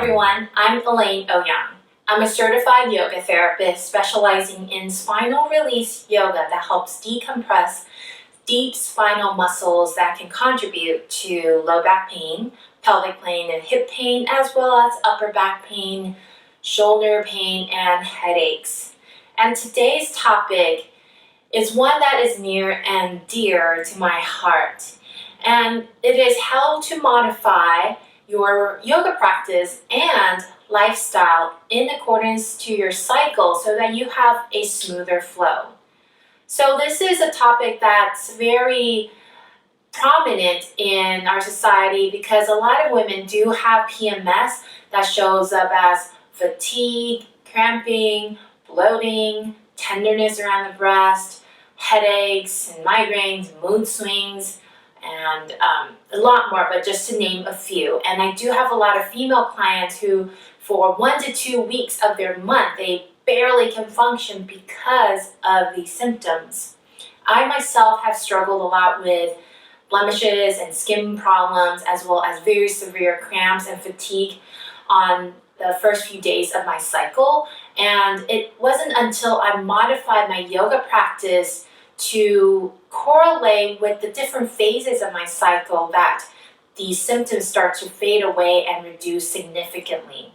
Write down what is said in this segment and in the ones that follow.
everyone, I'm Elaine Oyang. I'm a certified yoga therapist specializing in spinal release yoga that helps decompress deep spinal muscles that can contribute to low back pain, pelvic pain, and hip pain, as well as upper back pain, shoulder pain, and headaches. And today's topic is one that is near and dear to my heart. And it is how to modify your yoga practice and lifestyle in accordance to your cycle so that you have a smoother flow. So this is a topic that's very prominent in our society because a lot of women do have PMS that shows up as fatigue, cramping, bloating, tenderness around the breast, headaches and migraines, mood swings, and a lot more, but just to name a few. And I do have a lot of female clients who, for 1 to 2 weeks of their month, they barely can function because of these symptoms. I myself have struggled a lot with blemishes and skin problems, as well as very severe cramps and fatigue on the first few days of my cycle. And it wasn't until I modified my yoga practice to correlate with the different phases of my cycle that these symptoms start to fade away and reduce significantly.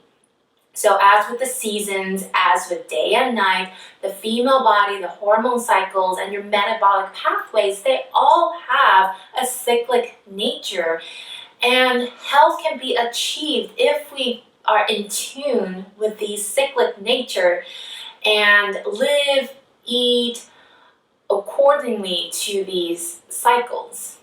So as with the seasons, as with day and night, the female body, the hormone cycles, and your metabolic pathways, they all have a cyclic nature. And health can be achieved if we are in tune with the cyclic nature and live, eat accordingly to these cycles.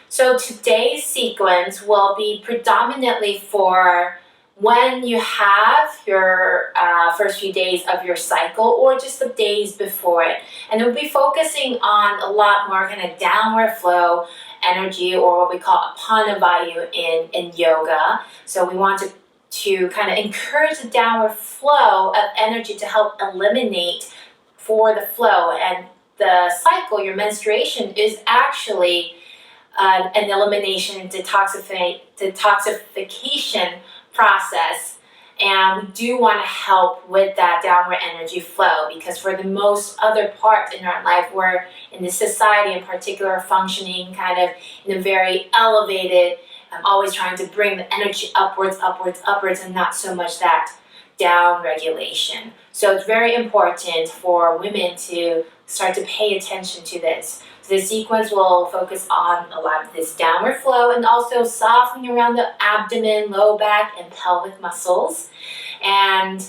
So today's sequence will be predominantly for when you have your first few days of your cycle or just the days before it. And we'll be focusing on a lot more kind of downward flow energy, or what we call apana vayu in yoga. So we want to kind of encourage the downward flow of energy to help eliminate for the flow. And the cycle, your menstruation, is actually an elimination detoxification process, and we do want to help with that downward energy flow because for the most other part in our life, we're in this society in particular functioning kind of in a very elevated, always trying to bring the energy upwards, and not so much that down regulation. So it's very important for women to start to pay attention to this. So the sequence will focus on a lot of this downward flow and also softening around the abdomen, low back, and pelvic muscles. And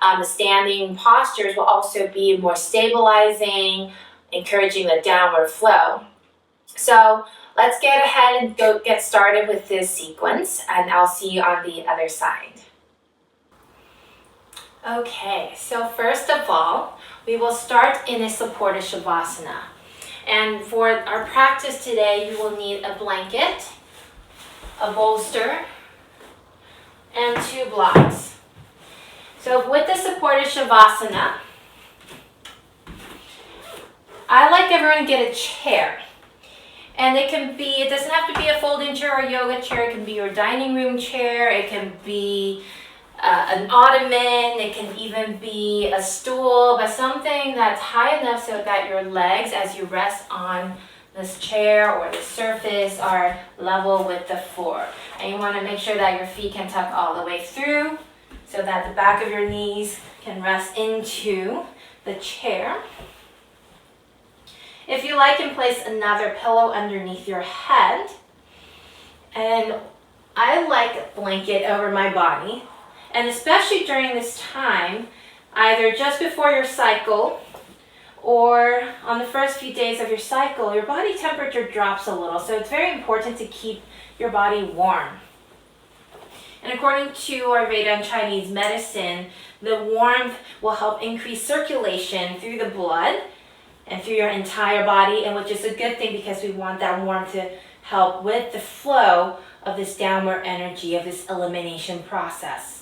the standing postures will also be more stabilizing, encouraging the downward flow. So let's get ahead and get started with this sequence, and I'll see you on the other side. Okay, so first of all, we will start in a supported shavasana. And for our practice today, you will need a blanket, a bolster, and 2 blocks. So with the supported shavasana, I like everyone to get a chair. And it doesn't have to be a folding chair or a yoga chair. It can be your dining room chair. It can be an ottoman, it can even be a stool, but something that's high enough so that your legs, as you rest on this chair or the surface, are level with the floor. And you want to make sure that your feet can tuck all the way through so that the back of your knees can rest into the chair. If you like, you can place another pillow underneath your head. And I like a blanket over my body. And especially during this time, either just before your cycle or on the first few days of your cycle, your body temperature drops a little. So it's very important to keep your body warm. And according to Ayurveda and Chinese medicine, the warmth will help increase circulation through the blood and through your entire body, and which is a good thing because we want that warmth to help with the flow of this downward energy, of this elimination process.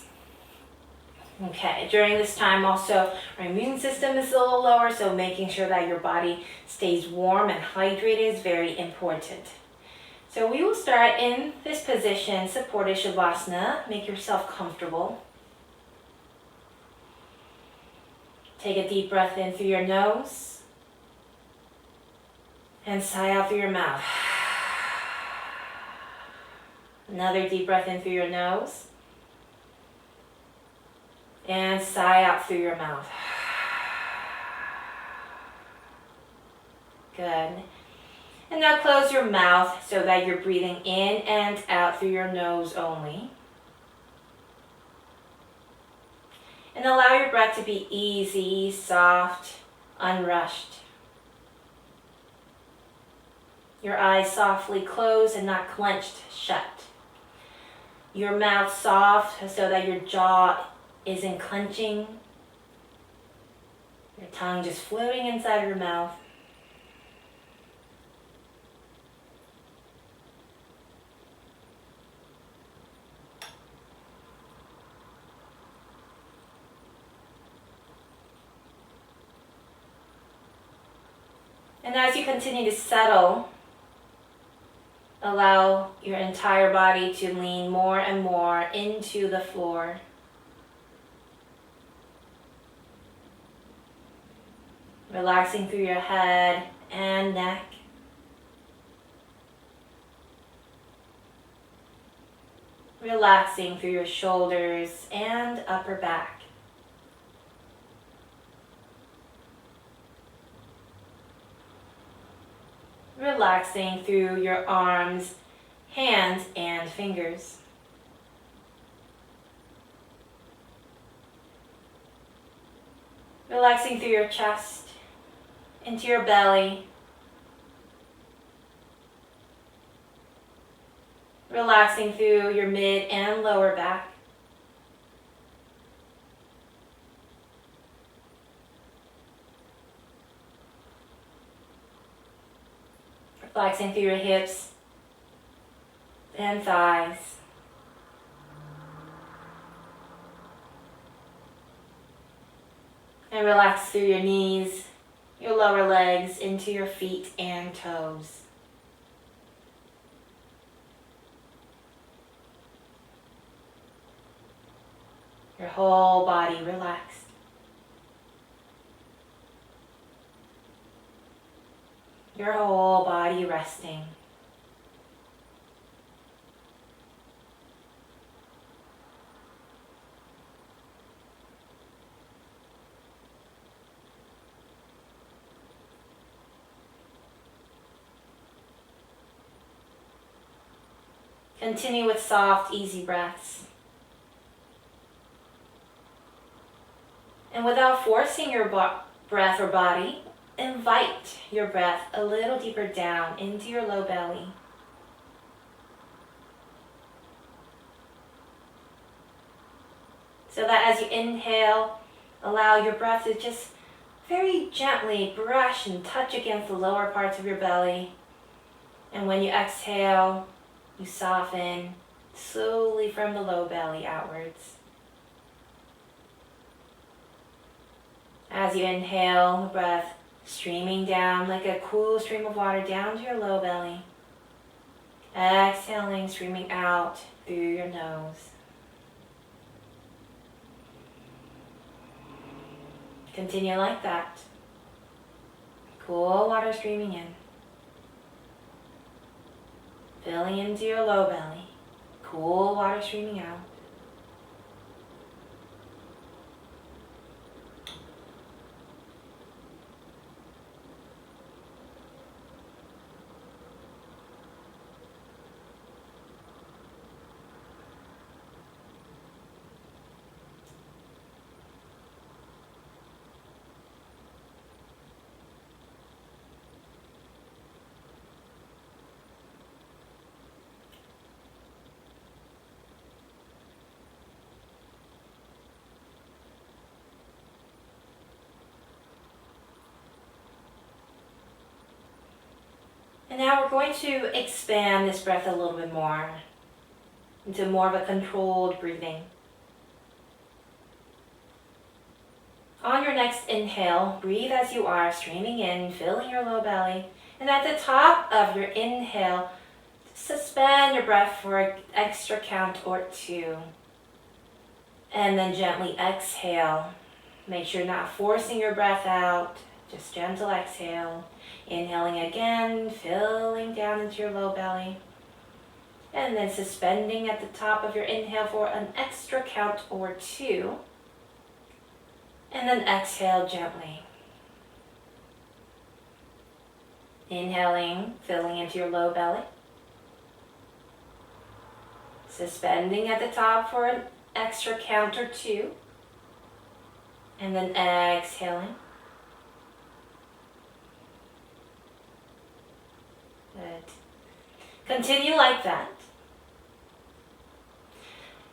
Okay, during this time also, our immune system is a little lower, so making sure that your body stays warm and hydrated is very important. So we will start in this position, supported Shavasana. Make yourself comfortable. Take a deep breath in through your nose and sigh out through your mouth. Another deep breath in through your nose and sigh out through your mouth. Good. And now close your mouth so that you're breathing in and out through your nose only. And allow your breath to be easy, soft, unrushed. Your eyes softly closed and not clenched shut. Your mouth soft so that your jaw isn't clenching. Your tongue just floating inside your mouth. And as you continue to settle, allow your entire body to lean more and more into the floor. Relaxing through your head and neck. Relaxing through your shoulders and upper back. Relaxing through your arms, hands, and fingers. Relaxing through your chest, into your belly. Relaxing through your mid and lower back. Relaxing through your hips and thighs. And relax through your knees, your lower legs, into your feet and toes. Your whole body relaxed. Your whole body resting. Continue with soft, easy breaths. And without forcing your breath or body, invite your breath a little deeper down into your low belly. So that as you inhale, allow your breath to just very gently brush and touch against the lower parts of your belly. And when you exhale, you soften slowly from the low belly outwards. As you inhale, the breath streaming down like a cool stream of water down to your low belly. Exhaling, streaming out through your nose. Continue like that. Cool water streaming in. Filling into your low belly. Cool water streaming out. And now we're going to expand this breath a little bit more into more of a controlled breathing. On your next inhale, breathe as you are, streaming in, filling your low belly. And at the top of your inhale, Suspend your breath for an extra count or 2. And then gently exhale. Make sure you're not forcing your breath out. Just gentle exhale. Inhaling again, filling down into your low belly. And then suspending at the top of your inhale for an extra count or 2. And then exhale gently. Inhaling, filling into your low belly. Suspending at the top for an extra count or 2. And then exhaling. Good. Continue like that.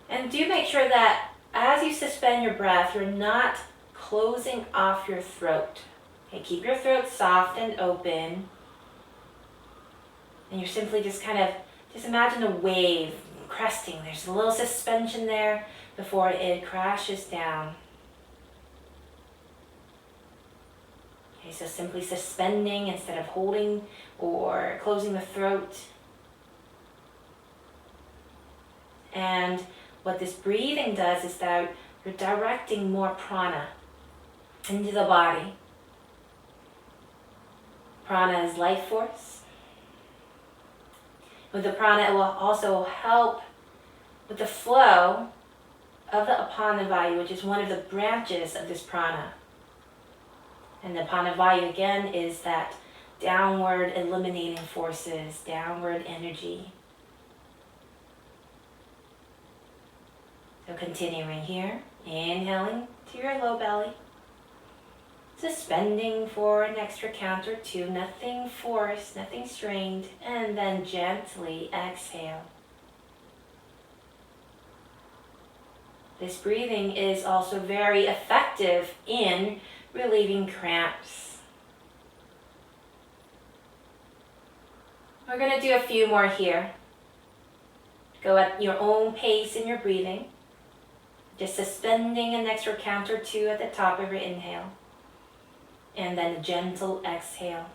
And do make sure that as you suspend your breath, you're not closing off your throat. Okay, keep your throat soft and open. And you're simply just imagine a wave cresting. There's a little suspension there before it crashes down. Okay, so simply suspending instead of holding or closing the throat. And what this breathing does is that you're directing more prana into the body. Prana is life force. With the prana, it will also help with the flow of the apana vayu, which is one of the branches of this prana. And the apana vayu, again, is that downward eliminating forces, downward energy. So continuing here, inhaling to your low belly. Suspending for an extra count or 2, nothing forced, nothing strained, and then gently exhale. This breathing is also very effective in relieving cramps. We're going to do a few more here. Go at your own pace in your breathing. Just suspending an extra count or 2 at the top of your inhale. And then a gentle exhale.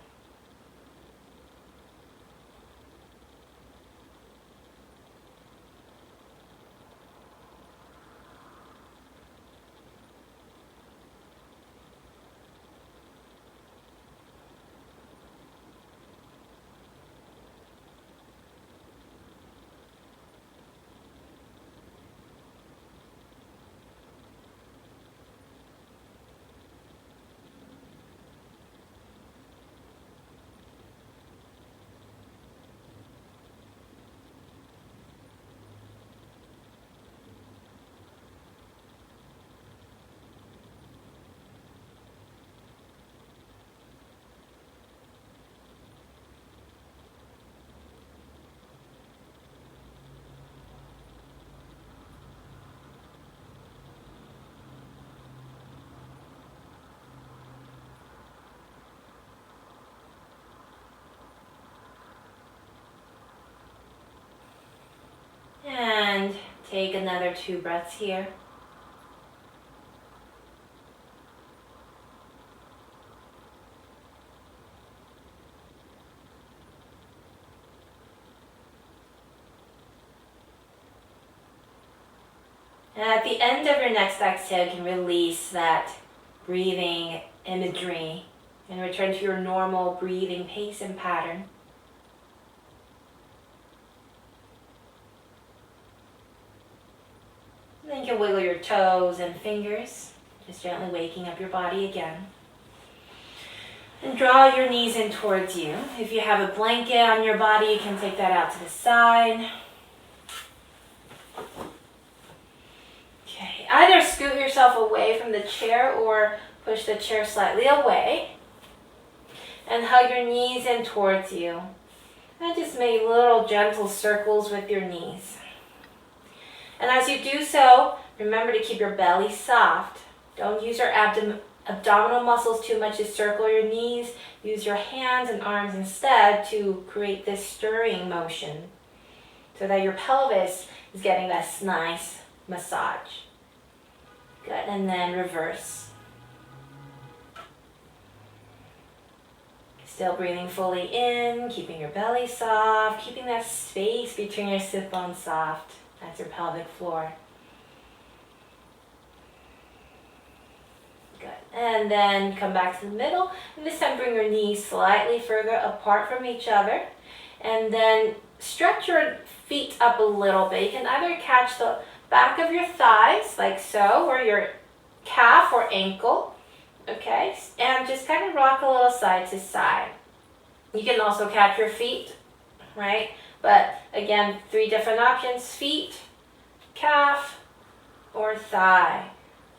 And take another 2 breaths here. And at the end of your next exhale, you can release that breathing imagery and return to your normal breathing pace and pattern. Then you can wiggle your toes and fingers, just gently waking up your body again. And draw your knees in towards you. If you have a blanket on your body, you can take that out to the side. Okay, either scoot yourself away from the chair or push the chair slightly away. And hug your knees in towards you. And just make little gentle circles with your knees. And as you do so, remember to keep your belly soft. Don't use your abdominal muscles too much to circle your knees. Use your hands and arms instead to create this stirring motion so that your pelvis is getting this nice massage. Good, and then reverse. Still breathing fully in, keeping your belly soft, keeping that space between your sit bones soft. That's your pelvic floor. Good. And then come back to the middle. And this time bring your knees slightly further apart from each other. And then stretch your feet up a little bit. You can either catch the back of your thighs like so, or your calf or ankle. Okay, and just kind of rock a little side to side. You can also catch your feet, right? But again, 3 different options: feet, calf, or thigh.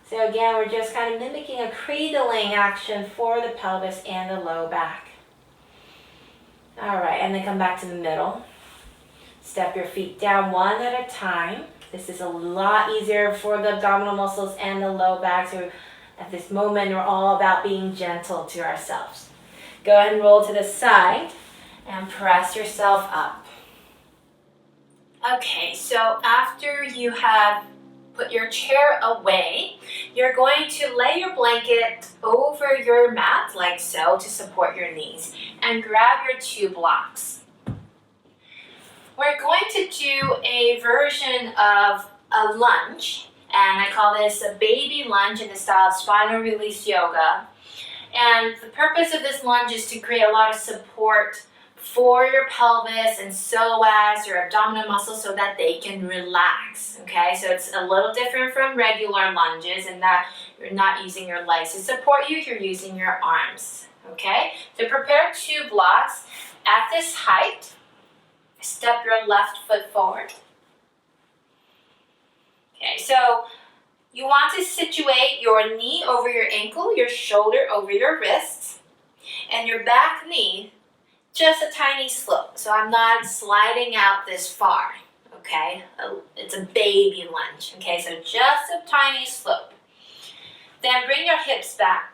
So again, we're just kind of mimicking a cradling action for the pelvis and the low back. All right, and then come back to the middle. Step your feet down one at a time. This is a lot easier for the abdominal muscles and the low back. So at this moment, we're all about being gentle to ourselves. Go ahead and roll to the side and press yourself up. Okay, so after you have put your chair away, you're going to lay your blanket over your mat like so to support your knees, and grab your 2 blocks. We're going to do a version of a lunge, and I call this a baby lunge in the style of spinal release yoga. And the purpose of this lunge is to create a lot of support for your pelvis and psoas, your abdominal muscles, so that they can relax. Okay, so it's a little different from regular lunges in that you're not using your legs to support you, you're using your arms. Okay, so prepare 2 blocks at this height. Step your left foot forward. Okay, so you want to situate your knee over your ankle, your shoulder over your wrists, and your back knee just a tiny slope. So I'm not sliding out this far, okay? It's a baby lunge, okay? So just a tiny slope. Then bring your hips back.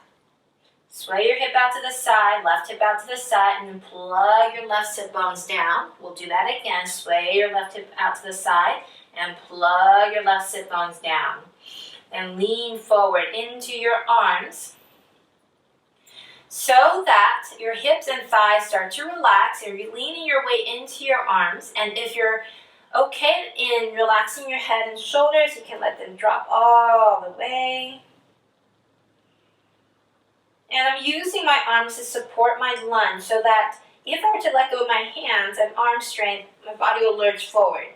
Sway your hip out to the side, left hip out to the side, and then plug your left sit bones down. We'll do that again. Sway your left hip out to the side and plug your left sit bones down. And lean forward into your arms so that your hips and thighs start to relax. You're leaning your way into your arms, and if you're okay in relaxing your head and shoulders, you can let them drop all the way. And I'm using my arms to support my lunge so that if I were to let go of my hands and arm strength, my body will lurch forward.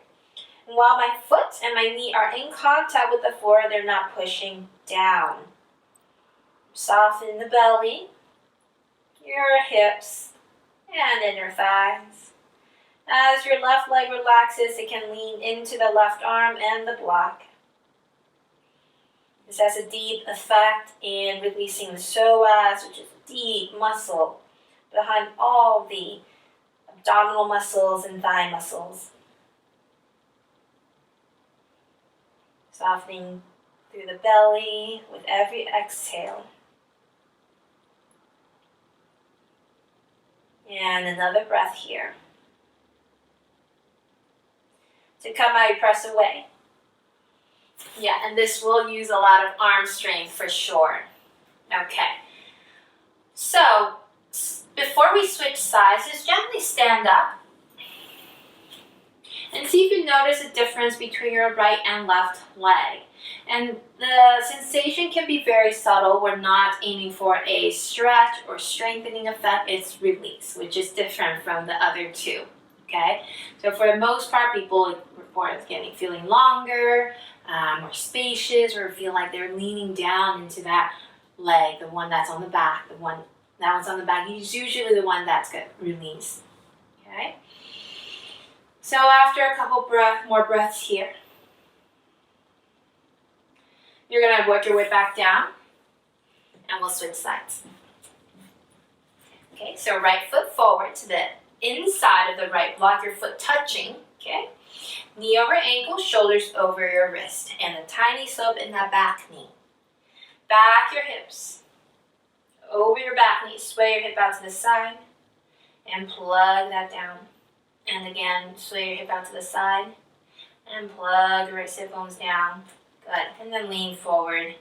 And while my foot and my knee are in contact with the floor, they're not pushing down. Soften the belly, your hips, and then your thighs. As your left leg relaxes, it can lean into the left arm and the block. This has a deep effect in releasing the psoas, which is a deep muscle behind all the abdominal muscles and thigh muscles. Softening through the belly with every exhale. And another breath here. To come out, you press away. Yeah, and this will use a lot of arm strength for sure. Okay. So, before we switch sides, just gently stand up. And see if you notice a difference between your right and left leg. And the sensation can be very subtle. We're not aiming for a stretch or strengthening effect. It's release, which is different from the other 2. Okay? So for the most part, people report feeling longer, more spacious, or feel like they're leaning down into that leg, the one that's on the back, that one's on the back. It's usually the one that's good. Release. Okay? So after a couple more breaths here, you're going to work your way back down, and we'll switch sides. Okay, so right foot forward to the inside of the right block, your foot touching, okay? Knee over ankle, shoulders over your wrist, and a tiny slope in that back knee. Back your hips, over your back knee, sway your hip out to the side, and plug that down. And again, sway your hip out to the side, and plug your right sit bones down. Good, and then lean forward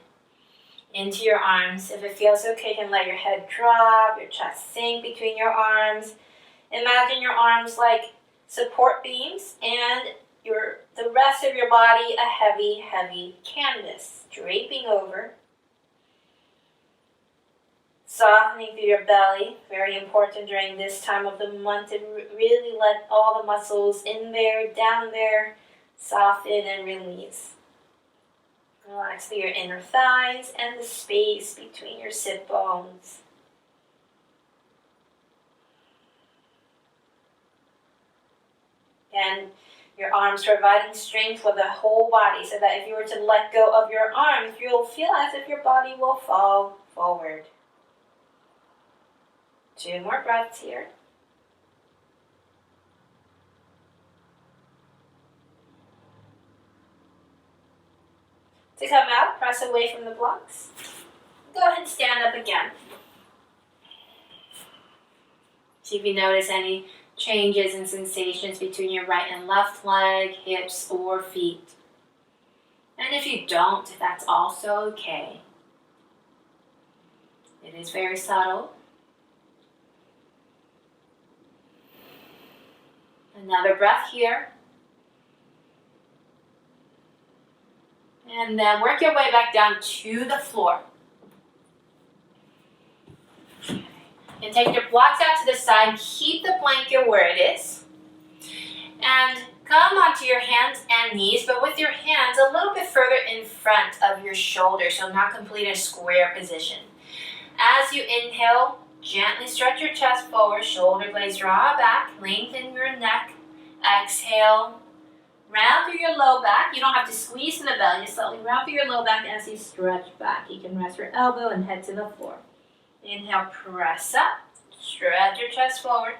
into your arms. If it feels okay, you can let your head drop, your chest sink between your arms. Imagine your arms like support beams and the rest of your body a heavy, heavy canvas draping over. Softening through your belly, very important during this time of the month to really let all the muscles in there, down there, soften and release. Relax through your inner thighs and the space between your sit bones. And your arms providing strength for the whole body so that if you were to let go of your arms, you'll feel as if your body will fall forward. 2 more breaths here. To come out, press away from the blocks. Go ahead and stand up again. See if you notice any changes and sensations between your right and left leg, hips, or feet. And if you don't, that's also okay. It is very subtle. Another breath here. And then work your way back down to the floor. Okay. And take your blocks out to the side. Keep the blanket where it is. And come onto your hands and knees, but with your hands a little bit further in front of your shoulders, so not complete a square position. As you inhale, gently stretch your chest forward, shoulder blades draw back, lengthen your neck. Exhale, round through your low back. You don't have to squeeze in the belly, just slowly round through your low back as you stretch back. You can rest your elbow and head to the floor. Inhale, press up, stretch your chest forward.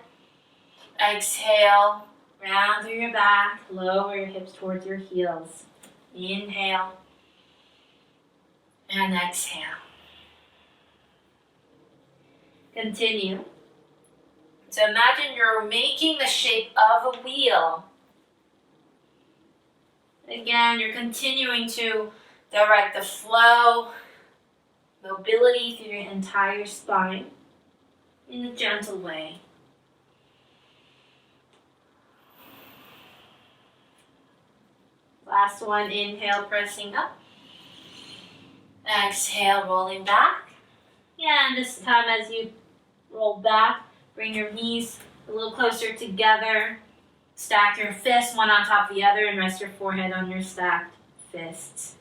Exhale, round through your back, lower your hips towards your heels. Inhale, and exhale. Continue. So imagine you're making the shape of a wheel. Again, you're continuing to direct the flow, mobility through your entire spine in a gentle way. Last one, inhale, pressing up. Exhale, rolling back. And this time as you roll back, bring your knees a little closer together. Stack your fists one on top of the other and rest your forehead on your stacked fists.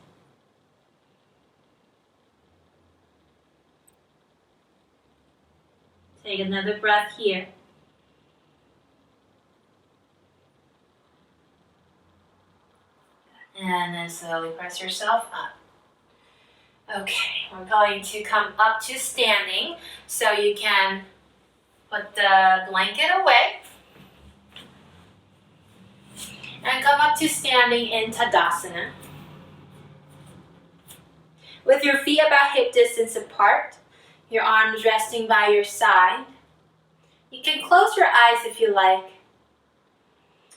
Take another breath here. And then slowly press yourself up. Okay, we're going to come up to standing, so you can put the blanket away and come up to standing in Tadasana. With your feet about hip distance apart, your arms resting by your side. You can close your eyes if you like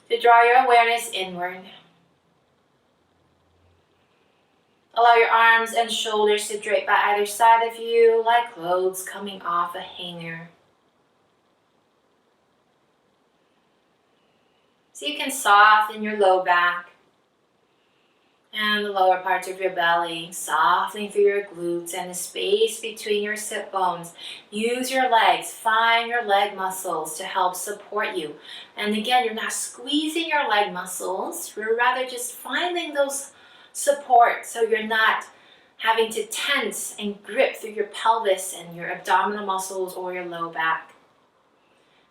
to draw your awareness inward. Allow your arms and shoulders to drape by either side of you like clothes coming off a hanger. So you can soften your low back and the lower parts of your belly, softening through your glutes and the space between your sit bones. Use your legs, find your leg muscles to help support you. And again, you're not squeezing your leg muscles, you're rather just finding those support so you're not having to tense and grip through your pelvis and your abdominal muscles or your low back.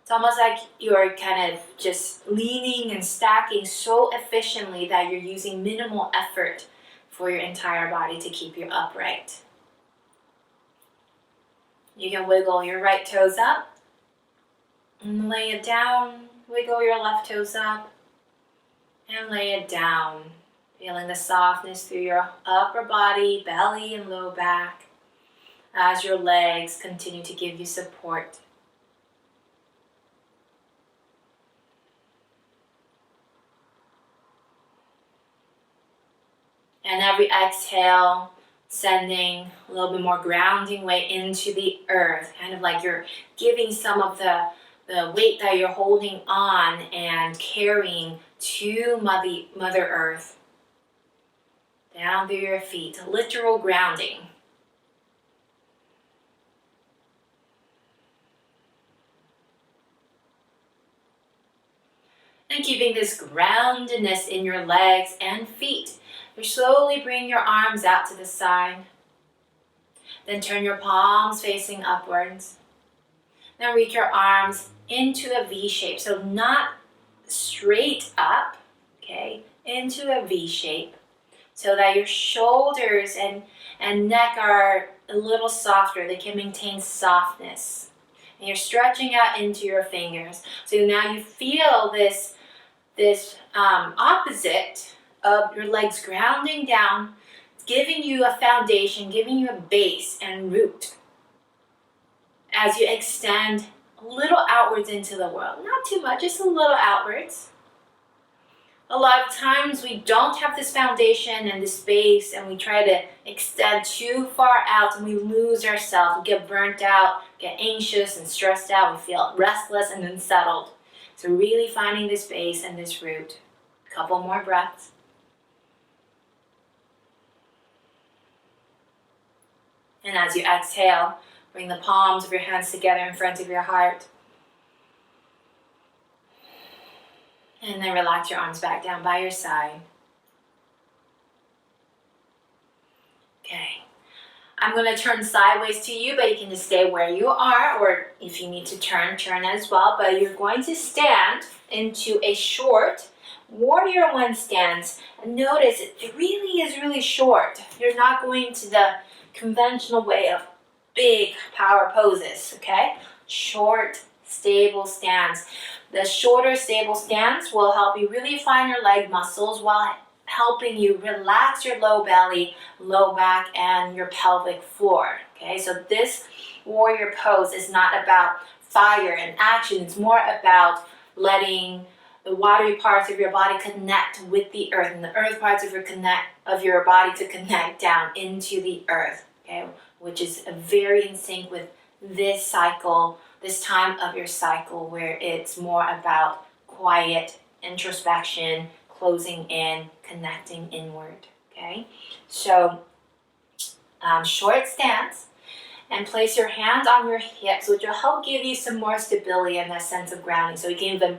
It's almost like you're kind of just leaning and stacking so efficiently that you're using minimal effort for your entire body to keep you upright. You can wiggle your right toes up and lay it down. Wiggle your left toes up and lay it down. Feeling the softness through your upper body, belly, and low back as your legs continue to give you support. And every exhale, sending a little bit more grounding weight into the earth, kind of like you're giving some of the weight that you're holding on and carrying to Mother Earth, down through your feet, literal grounding. And keeping this groundedness in your legs and feet, you slowly bring your arms out to the side. Then turn your palms facing upwards. Then reach your arms into a V shape. So not straight up, okay, into a V shape. So that your shoulders and neck are a little softer. They can maintain softness. And you're stretching out into your fingers. So now you feel this opposite of your legs grounding down, giving you a foundation, giving you a base and root as you extend a little outwards into the world. Not too much, just a little outwards. A lot of times we don't have this foundation and this base, and we try to extend too far out and we lose ourselves. We get burnt out, get anxious and stressed out. We feel restless and unsettled. So really finding this base and this root. A couple more breaths. And as you exhale, bring the palms of your hands together in front of your heart. And then relax your arms back down by your side. Okay. I'm going to turn sideways to you, but you can just stay where you are, or if you need to turn as well. But you're going to stand into a short warrior one stance. And notice it really is really short. You're not going to the conventional way of big power poses, okay? Short, stable stance. The shorter, stable stance will help you really find your leg muscles while helping you relax your low belly, low back, and your pelvic floor, okay? So this warrior pose is not about fire and action. It's more about letting the watery parts of your body connect with the earth, and the earth parts of your body to connect down into the earth, okay? Which is very in sync with this cycle, this time of your cycle, where it's more about quiet introspection, closing in, connecting inward, okay? So short stance, and place your hands on your hips, which will help give you some more stability and that sense of grounding. So you can even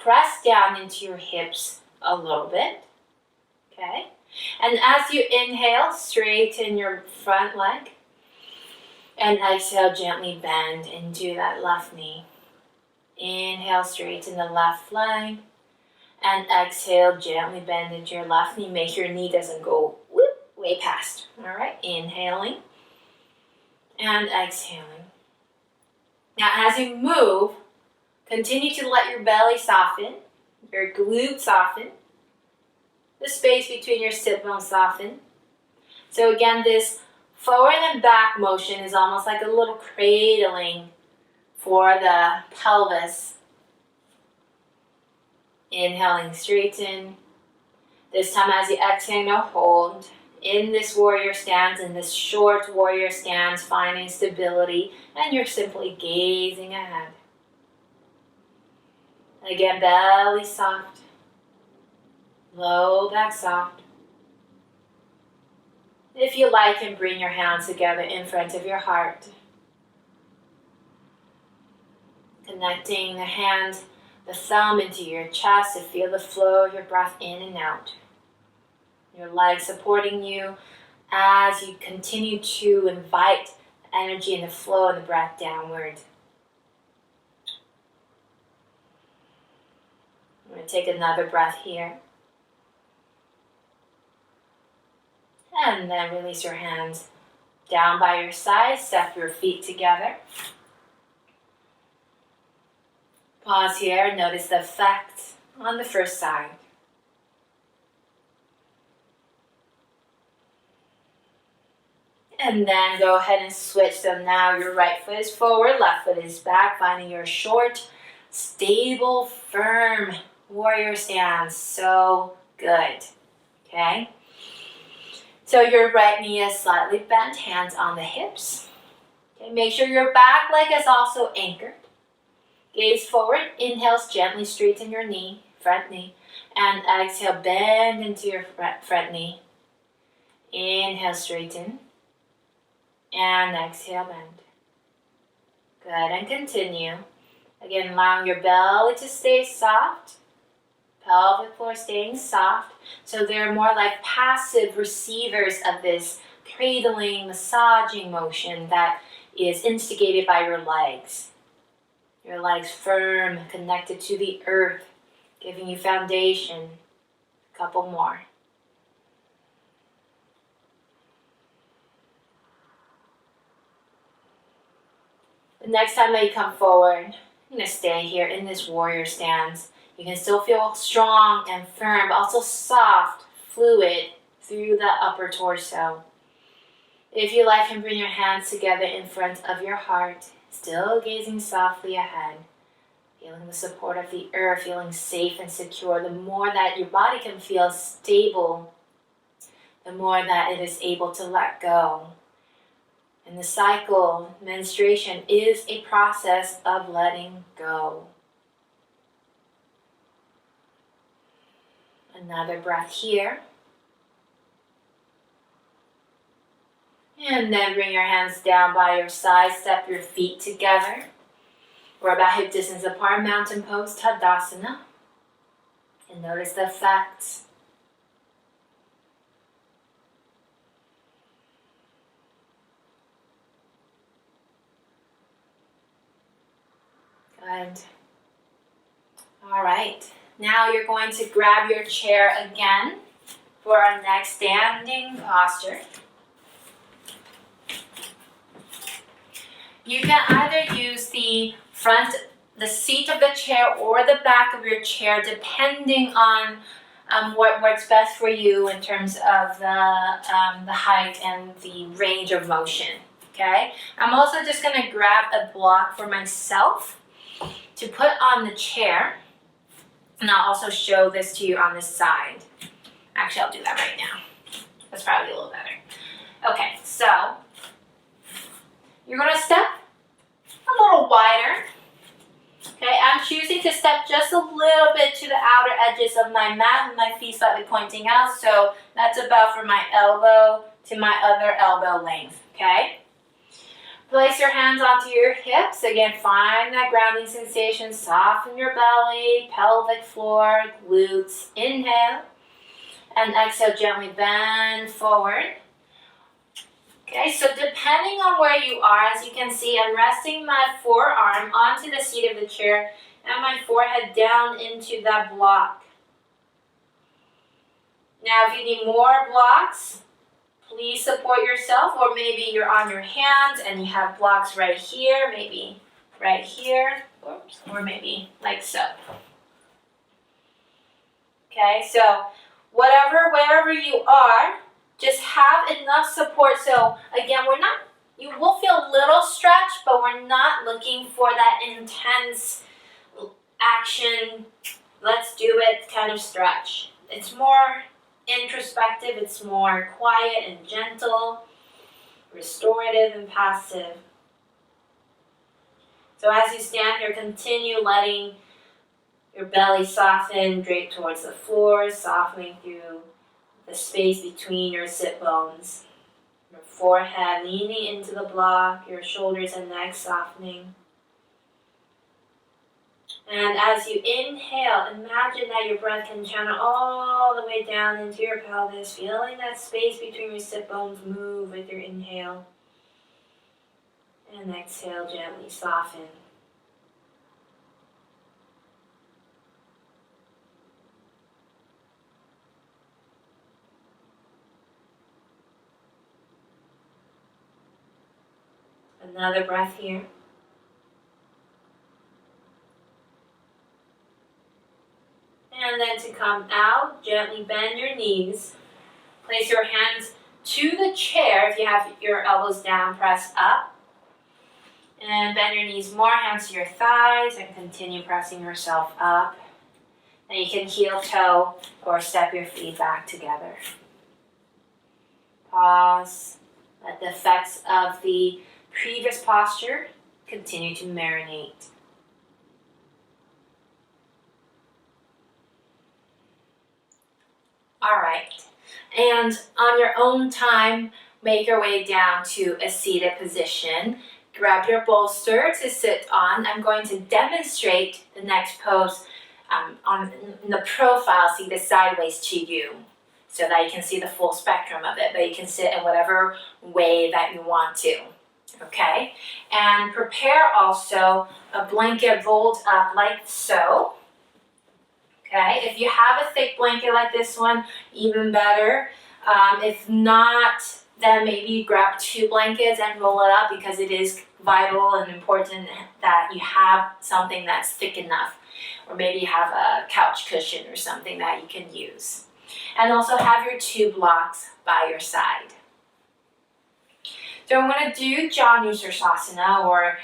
press down into your hips a little bit, okay? And as you inhale, straighten your front leg. And exhale, gently bend into that left knee. Inhale, straighten the left leg. And exhale, gently bend into your left knee. Make sure your knee doesn't go way past. All right, inhaling and exhaling. Now, as you move, continue to let your belly soften, your glutes soften, the space between your sit bones soften. So again, this forward and back motion is almost like a little cradling for the pelvis. Inhaling, straighten. This time as you exhale, now hold. In this warrior stance, in this short warrior stance, finding stability, and you're simply gazing ahead. Again, belly soft, low back soft. If you like, and bring your hands together in front of your heart. Connecting the thumb into your chest to feel the flow of your breath in and out. Your legs supporting you as you continue to invite the energy and the flow of the breath downward. I'm going to take another breath here. And then release your hands down by your side. Step your feet together. Pause here. Notice the effect on the first side. And then go ahead and switch. So now your right foot is forward, left foot is back. Finding your short, stable, firm warrior stance. So good. Okay? So your right knee is slightly bent, hands on the hips. Okay, make sure your back leg is also anchored. Gaze forward, inhales, gently straighten your knee, front knee. And exhale, bend into your front knee. Inhale, straighten. And exhale, bend. Good, and continue. Again, allowing your belly to stay soft. Pelvic floor staying soft. So they're more like passive receivers of this cradling, massaging motion that is instigated by your legs. Your legs firm, connected to the earth, giving you foundation. A couple more. The next time that you come forward, you're going to stay here in this warrior stance. You can still feel strong and firm, but also soft, fluid through the upper torso. If you like, you can bring your hands together in front of your heart, still gazing softly ahead. Feeling the support of the earth, feeling safe and secure. The more that your body can feel stable, the more that it is able to let go. And the cycle, menstruation, is a process of letting go. Another breath here. And then bring your hands down by your side, step your feet together. We're about hip distance apart, mountain pose, Tadasana. And notice the effects. Good. All right. Now you're going to grab your chair again for our next standing posture. You can either use the seat of the chair or the back of your chair, depending on what works best for you in terms of the height and the range of motion. Okay. I'm also just going to grab a block for myself to put on the chair, and I'll also show this to you on this side. Actually, I'll do that right now. That's probably a little better. Okay, so you're going to step a little wider. Okay, I'm choosing to step just a little bit to the outer edges of my mat with my feet slightly pointing out. So that's about from my elbow to my other elbow length. Okay. Place your hands onto your hips. Again, find that grounding sensation. Soften your belly, pelvic floor, glutes. Inhale. And exhale, gently bend forward. Okay, so depending on where you are, as you can see, I'm resting my forearm onto the seat of the chair and my forehead down into that block. Now, if you need more blocks, please support yourself, or maybe you're on your hands and you have blocks right here, maybe right here, or maybe like so. Okay, so wherever you are, just have enough support. So again, you will feel a little stretch, but we're not looking for that intense action, let's do it kind of stretch. It's more introspective, it's more quiet and gentle, restorative and passive. So as you stand here, continue letting your belly soften, drape towards the floor, softening through the space between your sit bones. Your forehead leaning into the block, your shoulders and neck softening. And as you inhale, imagine that your breath can channel all the way down into your pelvis, feeling that space between your sit bones move with your inhale. And exhale, gently soften. Another breath here. And then to come out, gently bend your knees. Place your hands to the chair. If you have your elbows down, press up. And bend your knees more, hands to your thighs, and continue pressing yourself up. And you can heel toe or step your feet back together. Pause. Let the effects of the previous posture continue to marinate. All right, and on your own time, make your way down to a seated position. Grab your bolster to sit on. I'm going to demonstrate the next pose on the profile, seated sideways to you, so that you can see the full spectrum of it, but you can sit in whatever way that you want to, okay? And prepare also a blanket rolled up like so, okay? If you have a thick blanket like this one, even better. If not, then maybe you grab 2 blankets and roll it up, because it is vital and important that you have something that's thick enough, or maybe you have a couch cushion or something that you can use. And also have your 2 blocks by your side. So I'm going to do Janusirsasana, or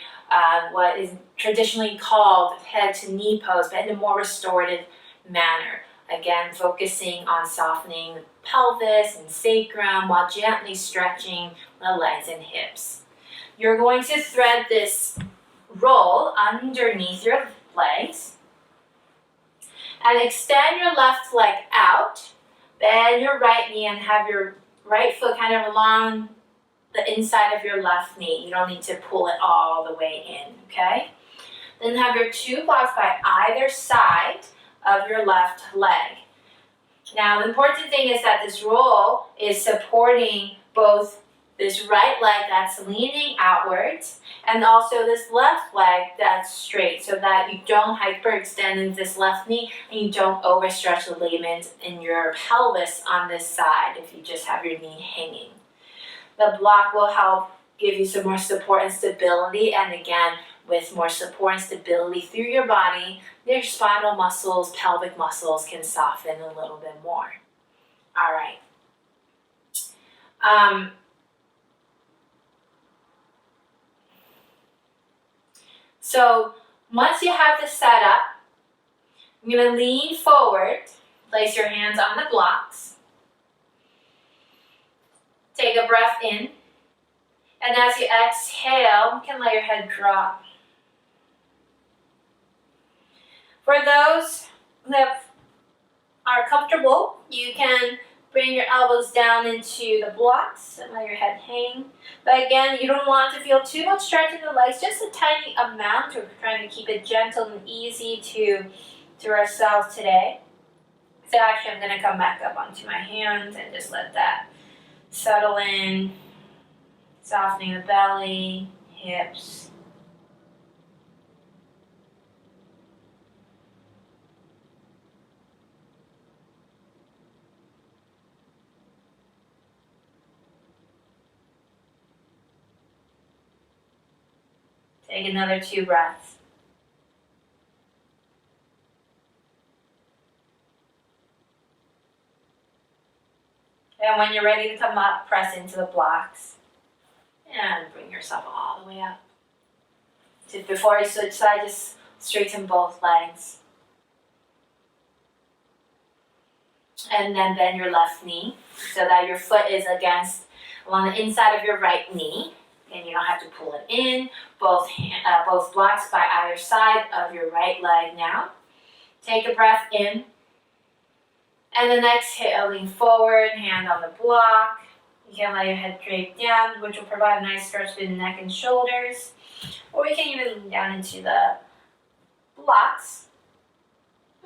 what is traditionally called head to knee pose, but in a more restorative manner. Again, focusing on softening the pelvis and sacrum while gently stretching the legs and hips. You're going to thread this roll underneath your legs and extend your left leg out. Bend your right knee and have your right foot kind of along the inside of your left knee. You don't need to pull it all the way in, okay? Then have your 2 blocks by either side of your left leg. Now, the important thing is that this roll is supporting both this right leg that's leaning outwards and also this left leg that's straight, so that you don't hyperextend in this left knee and you don't overstretch the ligaments in your pelvis on this side if you just have your knee hanging. The block will help give you some more support and stability, and again, with more support and stability through your body, your spinal muscles, pelvic muscles can soften a little bit more. All right. So once you have this set up, you're going to lean forward, place your hands on the blocks, take a breath in, and as you exhale, you can let your head drop. For those that are comfortable, you can bring your elbows down into the blocks and let your head hang. But again, you don't want to feel too much stretch in the legs, just a tiny amount. We're trying to keep it gentle and easy to ourselves today. So actually, I'm going to come back up onto my hands and just let that settle in, softening the belly, hips. Take another 2 breaths. And when you're ready to come up, press into the blocks. And bring yourself all the way up. So before you switch side, just straighten both legs. And then bend your left knee so that your foot is along the inside of your right knee. And you don't have to pull it in. Both blocks by either side of your right leg now. Take a breath in. And then exhale, lean forward, hand on the block. You can let your head drape down, which will provide a nice stretch to the neck and shoulders. Or you can even lean down into the blocks.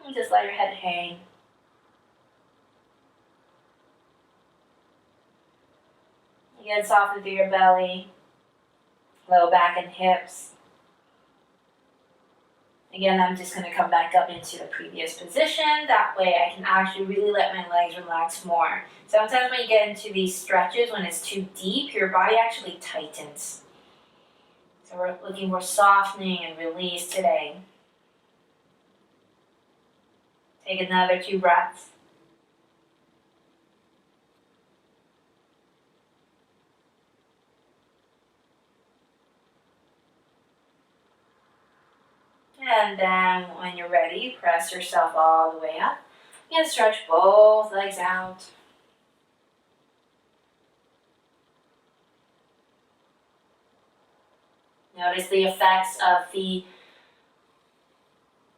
And just let your head hang. Again, soften through your belly, low back and hips. Again, I'm just going to come back up into the previous position. That way I can actually really let my legs relax more. Sometimes when you get into these stretches, when it's too deep, your body actually tightens. So we're looking for softening and release today. Take another 2 breaths. And then when you're ready, press yourself all the way up and stretch both legs out. Notice the effects of the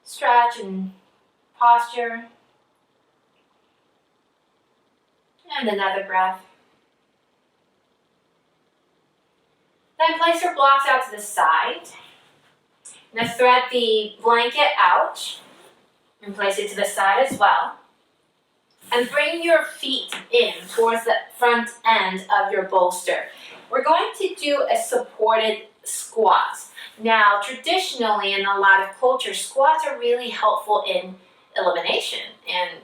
stretch and posture. And another breath. Then place your blocks out to the side. Now thread the blanket out and place it to the side as well. And bring your feet in towards the front end of your bolster. We're going to do a supported squat. Now, traditionally in a lot of cultures, squats are really helpful in elimination. And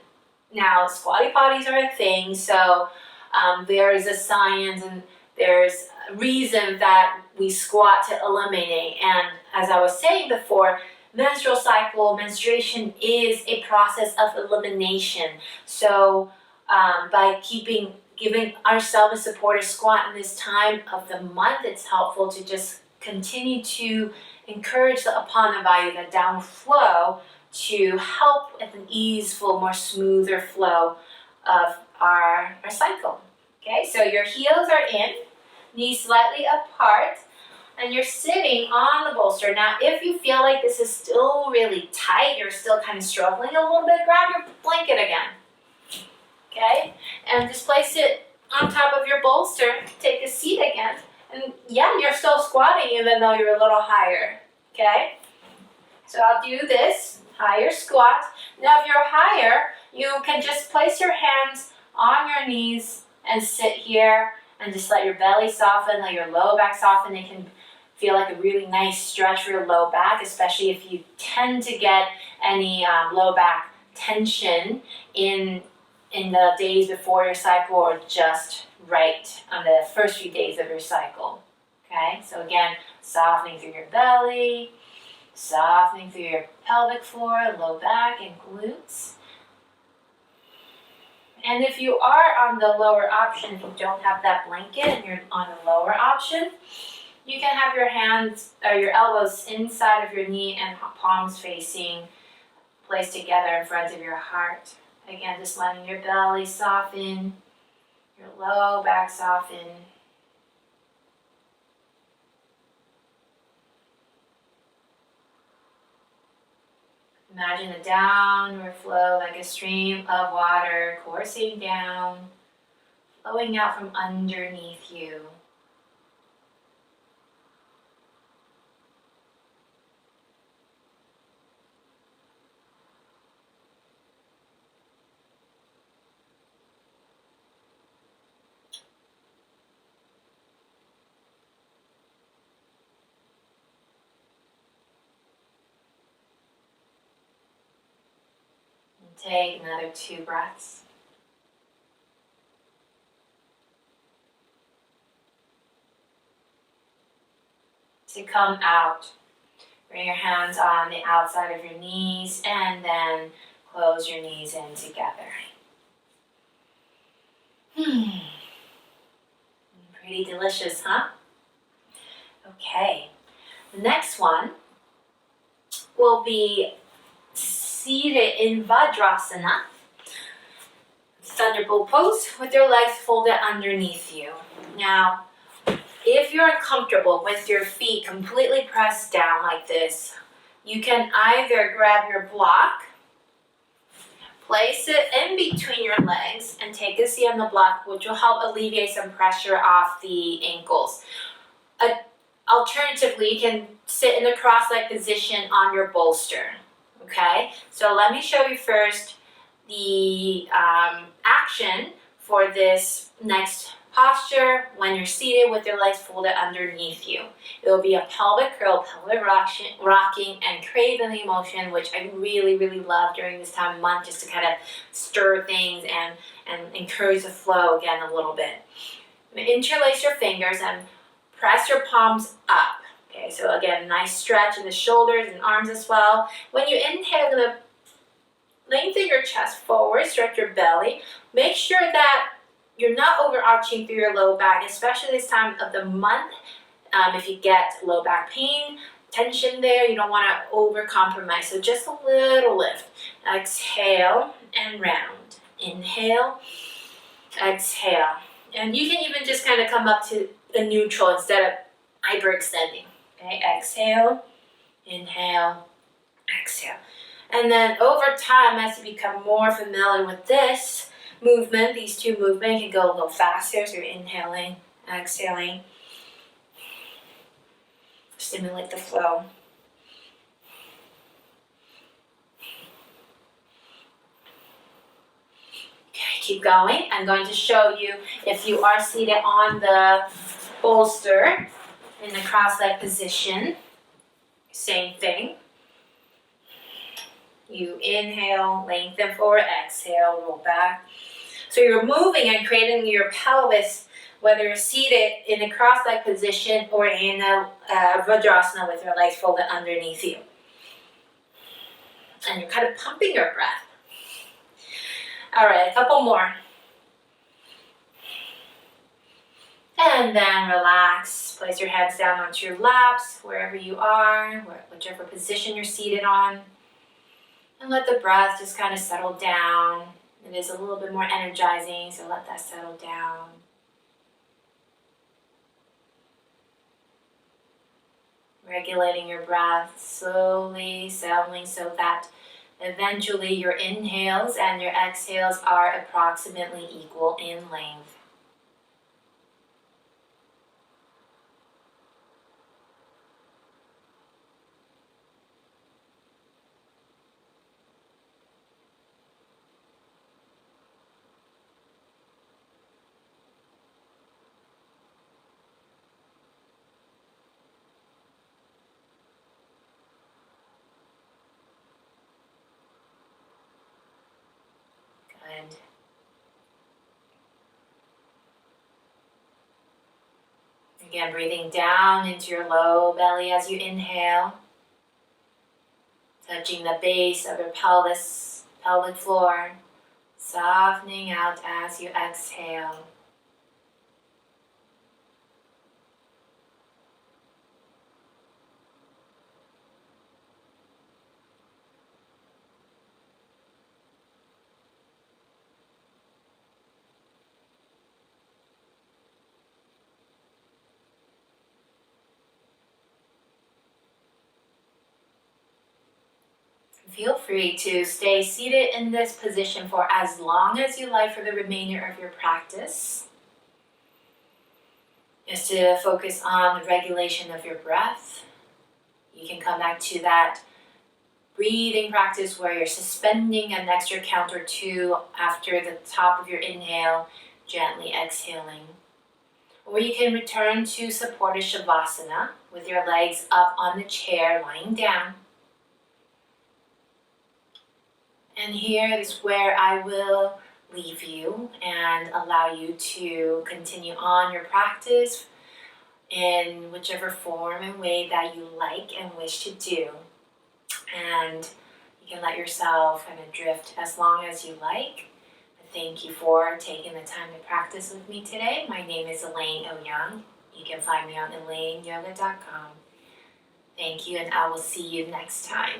now squatty potties are a thing, so there is a science and there's a reason that we squat to eliminate. And as I was saying before, menstrual cycle, menstruation is a process of elimination. So by giving ourselves a supportive squat in this time of the month, it's helpful to just continue to encourage the apana vayu, the down flow, to help with an easeful, more smoother flow of our cycle. Okay, so your heels are in, knees slightly apart, and you're sitting on the bolster. Now, if you feel like this is still really tight, you're still kind of struggling a little bit, grab your blanket again. Okay, and just place it on top of your bolster. Take a seat again. And yeah, you're still squatting even though you're a little higher. Okay, so I'll do this higher squat. Now, if you're higher, you can just place your hands on your knees and sit here and just let your belly soften, let your low back soften. It can feel like a really nice stretch for your low back, especially if you tend to get any low back tension in the days before your cycle or just right on the first few days of your cycle. Okay, so again, softening through your belly, softening through your pelvic floor, low back, and glutes. And if you are on the lower option, if you don't have that blanket and you're on the lower option, you can have your hands or your elbows inside of your knee and palms facing, placed together in front of your heart. Again, just letting your belly soften, your low back soften. Imagine a downward flow like a stream of water coursing down, flowing out from underneath you. Take another 2 breaths. To come out, bring your hands on the outside of your knees and then close your knees in together. Pretty delicious, huh? Okay, the next one will be seated in Vajrasana, thunderbolt pose, with your legs folded underneath you. Now, if you're uncomfortable with your feet completely pressed down like this, you can either grab your block, place it in between your legs, and take a seat on the block, which will help alleviate some pressure off the ankles. Alternatively, you can sit in a cross-legged position on your bolster. Okay, so let me show you first the action for this next posture when you're seated with your legs folded underneath you. It will be a pelvic curl, pelvic rocking, and cradling motion, which I really, really love during this time of month, just to kind of stir things and encourage the flow again a little bit. Interlace your fingers and press your palms up. Okay, so again, nice stretch in the shoulders and arms as well. When you inhale, you're going to lengthen your chest forward, stretch your belly. Make sure that you're not overarching through your low back, especially this time of the month. If you get low back pain, tension there, you don't want to over-compromise. So just a little lift. Exhale and round. Inhale, exhale. And you can even just kind of come up to a neutral instead of hyperextending. Okay, exhale, inhale, exhale. And then over time, as you become more familiar with this movement, these two movements can go a little faster. So you're inhaling, exhaling. Stimulate the flow. Okay, keep going. I'm going to show you if you are seated on the bolster in the cross-leg position. Same thing. You inhale, lengthen forward, exhale, roll back. So you're moving and creating your pelvis, whether you're seated in a cross-leg position or in a Vajrasana with your legs folded underneath you. And you're kind of pumping your breath. All right, a couple more. And then relax. Place your hands down onto your laps, wherever you are, whichever position you're seated on. And let the breath just kind of settle down. It is a little bit more energizing, so let that settle down. Regulating your breath, slowly settling so that eventually your inhales and your exhales are approximately equal in length. Good. Again, breathing down into your low belly as you inhale. Touching the base of your pelvic floor. Softening out as you exhale. Feel free to stay seated in this position for as long as you like for the remainder of your practice. Just to focus on the regulation of your breath. You can come back to that breathing practice where you're suspending an extra count or two after the top of your inhale, gently exhaling. Or you can return to supported Shavasana with your legs up on the chair, lying down. And here is where I will leave you and allow you to continue on your practice in whichever form and way that you like and wish to do. And you can let yourself kind of drift as long as you like. Thank you for taking the time to practice with me today. My name is Elaine Oyang. You can find me on elaineyoga.com. Thank you, and I will see you next time.